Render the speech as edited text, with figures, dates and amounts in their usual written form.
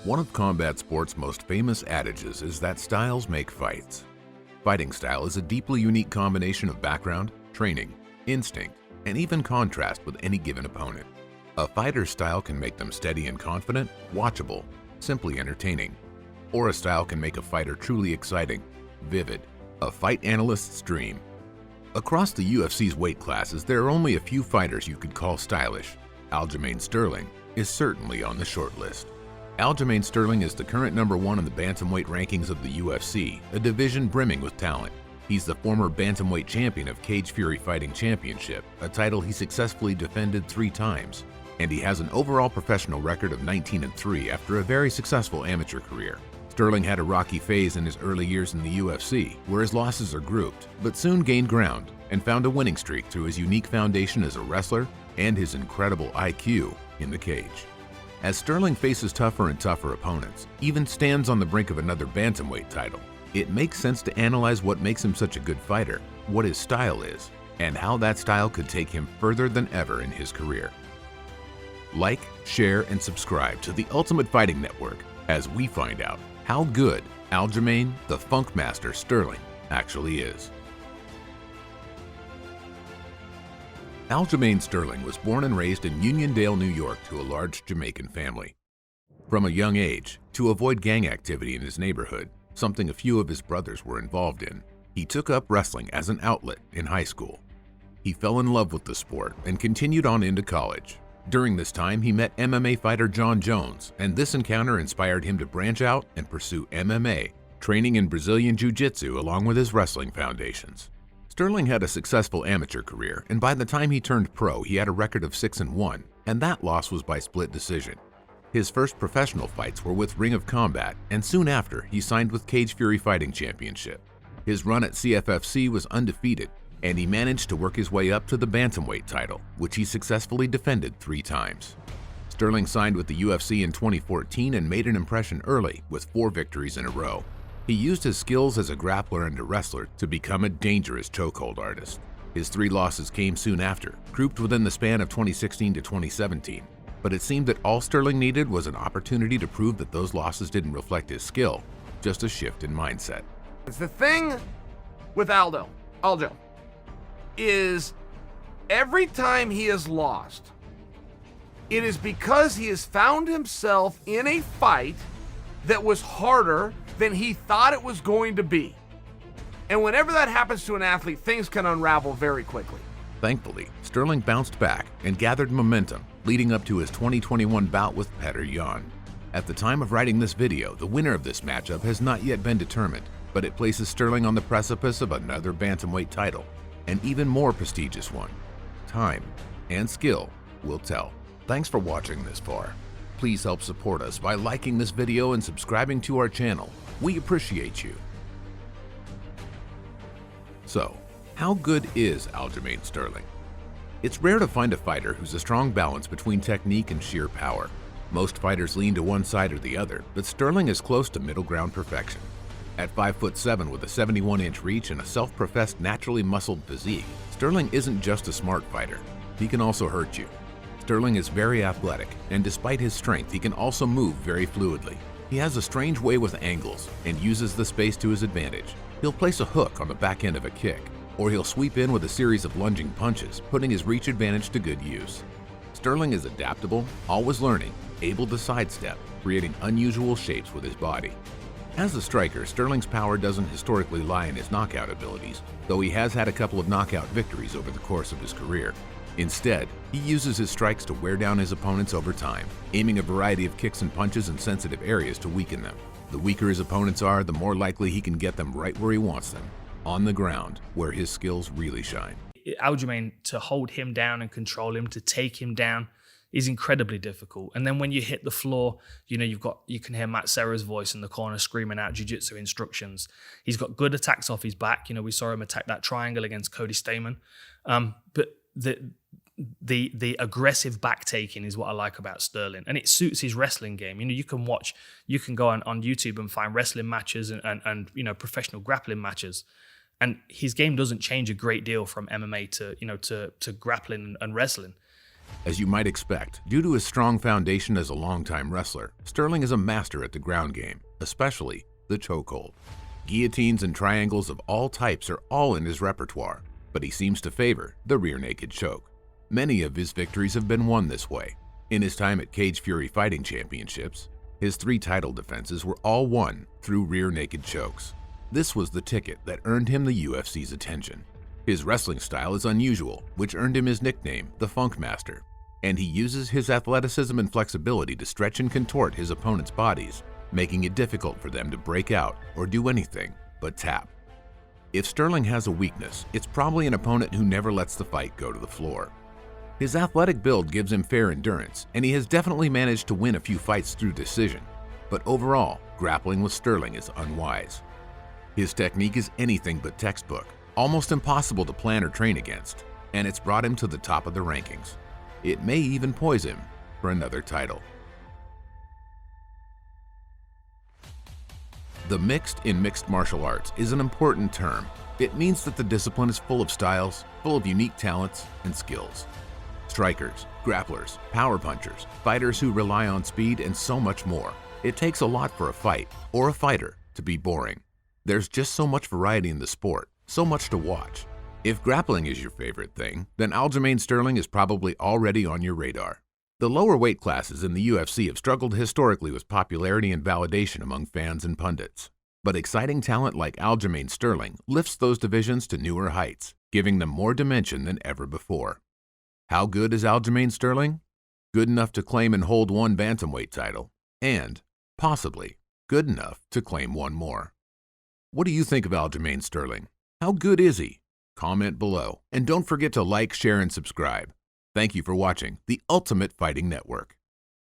One of combat sports' most famous adages is that styles make fights. Fighting style is a deeply unique combination of background, training, instinct, and even contrast with any given opponent. A fighter's style can make them steady and confident, watchable, simply entertaining. Or a style can make a fighter truly exciting, vivid, a fight analyst's dream. Across the UFC's weight classes, there are only a few fighters you could call stylish. Aljamain Sterling is certainly on the short list. Aljamain Sterling is the current #1 in the bantamweight rankings of the UFC, a division brimming with talent. He's the former bantamweight champion of Cage Fury Fighting Championship, a title he successfully defended 3 times. And he has an overall professional record of 19-3 after a very successful amateur career. Sterling had a rocky phase in his early years in the UFC, where his losses are grouped, but soon gained ground and found a winning streak through his unique foundation as a wrestler and his incredible IQ in the cage. As Sterling faces tougher and tougher opponents, even stands on the brink of another bantamweight title, it makes sense to analyze what makes him such a good fighter, what his style is, and how that style could take him further than ever in his career. Like, share, and subscribe to the Ultimate Fighting Network as we find out how good Aljamain the Funkmaster Sterling actually is. Aljamain Sterling was born and raised in Uniondale, New York to a large Jamaican family. From a young age, to avoid gang activity in his neighborhood, something a few of his brothers were involved in, he took up wrestling as an outlet in high school. He fell in love with the sport and continued on into college. During this time, he met MMA fighter John Jones, and this encounter inspired him to branch out and pursue MMA, training in Brazilian Jiu-Jitsu along with his wrestling foundations. Sterling had a successful amateur career, and by the time he turned pro, he had a record of 6-1, and that loss was by split decision. His first professional fights were with Ring of Combat, and soon after, he signed with Cage Fury Fighting Championship. His run at CFFC was undefeated, and he managed to work his way up to the bantamweight title, which he successfully defended 3 times. Sterling signed with the UFC in 2014 and made an impression early with 4 victories in a row. He used his skills as a grappler and a wrestler to become a dangerous chokehold artist. His 3 losses came soon after, grouped within the span of 2016 to 2017. But it seemed that all Sterling needed was an opportunity to prove that those losses didn't reflect his skill, just a shift in mindset. It's the thing with Aljo, is every time he has lost, it is because he has found himself in a fight that was harder than he thought it was going to be. And whenever that happens to an athlete, things can unravel very quickly. Thankfully, Sterling bounced back and gathered momentum, leading up to his 2021 bout with Petr Yan. At the time of writing this video, the winner of this matchup has not yet been determined, but it places Sterling on the precipice of another bantamweight title, an even more prestigious one. Time and skill will tell. Thanks for watching this far. Please help support us by liking this video and subscribing to our channel. We appreciate you. So, how good is Aljamain Sterling? It's rare to find a fighter who's a strong balance between technique and sheer power. Most fighters lean to one side or the other, but Sterling is close to middle ground perfection. At 5'7" with a 71-inch reach and a self-professed naturally muscled physique, Sterling isn't just a smart fighter. He can also hurt you. Sterling is very athletic, and despite his strength, he can also move very fluidly. He has a strange way with angles and uses the space to his advantage. He'll place a hook on the back end of a kick, or he'll sweep in with a series of lunging punches, putting his reach advantage to good use. Sterling is adaptable, always learning, able to sidestep, creating unusual shapes with his body. As a striker, Sterling's power doesn't historically lie in his knockout abilities, though he has had a couple of knockout victories over the course of his career. Instead, he uses his strikes to wear down his opponents over time, aiming a variety of kicks and punches in sensitive areas to weaken them. The weaker his opponents are, the more likely he can get them right where he wants them, on the ground, where his skills really shine. Aljamain, to hold him down and control him, to take him down, is incredibly difficult. And then when you hit the floor, you can hear Matt Serra's voice in the corner screaming out jiu-jitsu instructions. He's got good attacks off his back. We saw him attack that triangle against Cody Stamann. But the aggressive back taking is what I like about Sterling, and it suits his wrestling game. You can go on YouTube and find wrestling matches and professional grappling matches, and his game doesn't change a great deal from MMA to grappling and wrestling. As you might expect, due to his strong foundation as a longtime wrestler, Sterling is a master at the ground game, especially the chokehold. Guillotines and triangles of all types are all in his repertoire, but he seems to favor the rear naked choke. Many of his victories have been won this way. In his time at Cage Fury Fighting Championships, his 3 title defenses were all won through rear naked chokes. This was the ticket that earned him the UFC's attention. His wrestling style is unusual, which earned him his nickname, the Funk Master, and he uses his athleticism and flexibility to stretch and contort his opponents' bodies, making it difficult for them to break out or do anything but tap. If Sterling has a weakness, it's probably an opponent who never lets the fight go to the floor. His athletic build gives him fair endurance, and he has definitely managed to win a few fights through decision, but overall, grappling with Sterling is unwise. His technique is anything but textbook, almost impossible to plan or train against, and it's brought him to the top of the rankings. It may even poise him for another title. The mixed in mixed martial arts is an important term. It means that the discipline is full of styles, full of unique talents and skills. Strikers, grapplers, power punchers, fighters who rely on speed, and so much more. It takes a lot for a fight or a fighter to be boring. There's just so much variety in the sport, so much to watch. If grappling is your favorite thing, then Aljamain Sterling is probably already on your radar. The lower weight classes in the UFC have struggled historically with popularity and validation among fans and pundits. But exciting talent like Aljamain Sterling lifts those divisions to newer heights, giving them more dimension than ever before. How good is Aljamain Sterling? Good enough to claim and hold 1 bantamweight title, and, possibly, good enough to claim 1 more. What do you think of Aljamain Sterling? How good is he? Comment below, and don't forget to like, share, and subscribe. Thank you for watching the Ultimate Fighting Network.